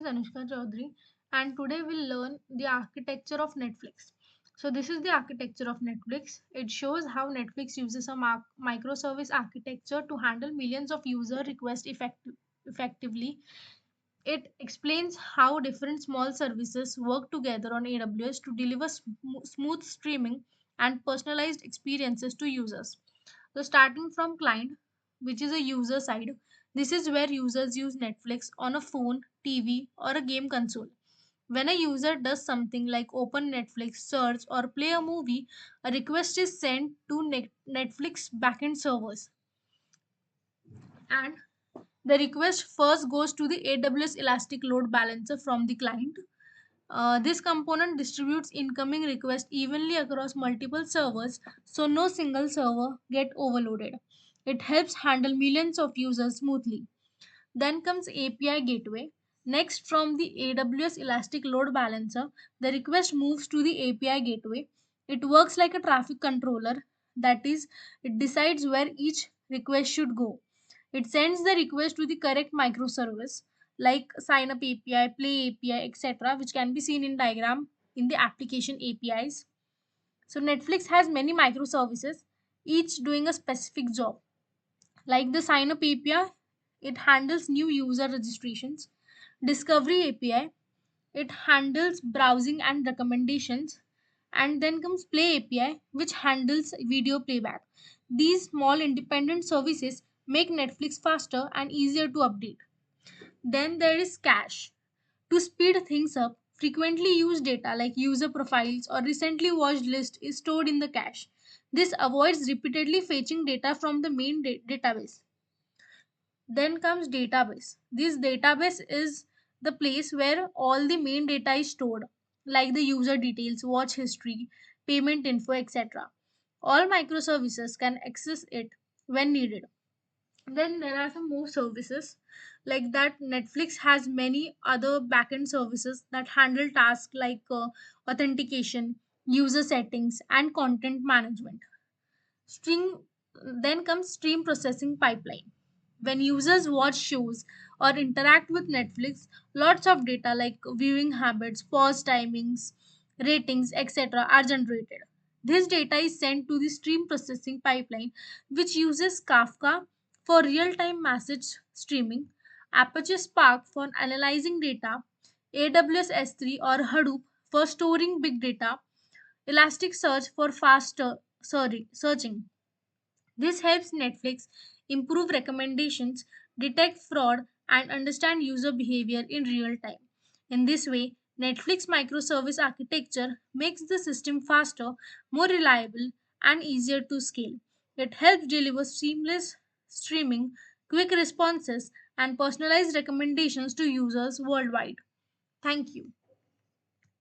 Anushka Chaudhari, and today we'll learn the architecture of Netflix. So, this is the architecture of Netflix. It shows how Netflix uses a microservice architecture to handle millions of user requests effectively. It explains how different small services work together on AWS to deliver smooth streaming and personalized experiences to users. So, starting from client, which is a user side, this is where users use Netflix on a phone, TV, or a game console. When a user does something like open Netflix, search, or play a movie, a request is sent to Netflix backend servers. And the request first goes to the AWS Elastic Load Balancer from the client. This component distributes incoming requests evenly across multiple servers so no single server get overloaded. It helps handle millions of users smoothly. Then comes API gateway. Next, from the AWS Elastic Load Balancer, the request moves to the API gateway. It works like a traffic controller, that is, it decides where each request should go. It sends the request to the correct microservice like sign up API, play API, etc., which can be seen in diagram in the application APIs. So Netflix has many microservices, each doing a specific job. Like the sign up API, it handles new user registrations. Discovery API, it handles browsing and recommendations. And then comes Play API, which handles video playback. These small independent services make Netflix faster and easier to update. Then there is Cache. To speed things up, frequently used data like user profiles or recently watched list is stored in the cache. This avoids repeatedly fetching data from the main database. Then comes database. This database is the place where all the main data is stored, like the user details, watch history, payment info, etc. All microservices can access it when needed. Then there are some more services like that. Netflix has many other backend services that handle tasks like authentication, user settings, and content management. Stream Then comes stream processing pipeline. When users watch shows or interact with Netflix, lots of data like viewing habits, pause timings, ratings, etc. are generated. This data is sent to the stream processing pipeline, which uses Kafka for real time message streaming, Apache Spark for analyzing data, AWS S3 or Hadoop for storing big data, Elasticsearch for faster searching. This helps Netflix improve recommendations, detect fraud, and understand user behavior in real time. In this way, Netflix microservice architecture makes the system faster, more reliable, and easier to scale. It helps deliver seamless streaming, quick responses, and personalized recommendations to users worldwide. Thank you.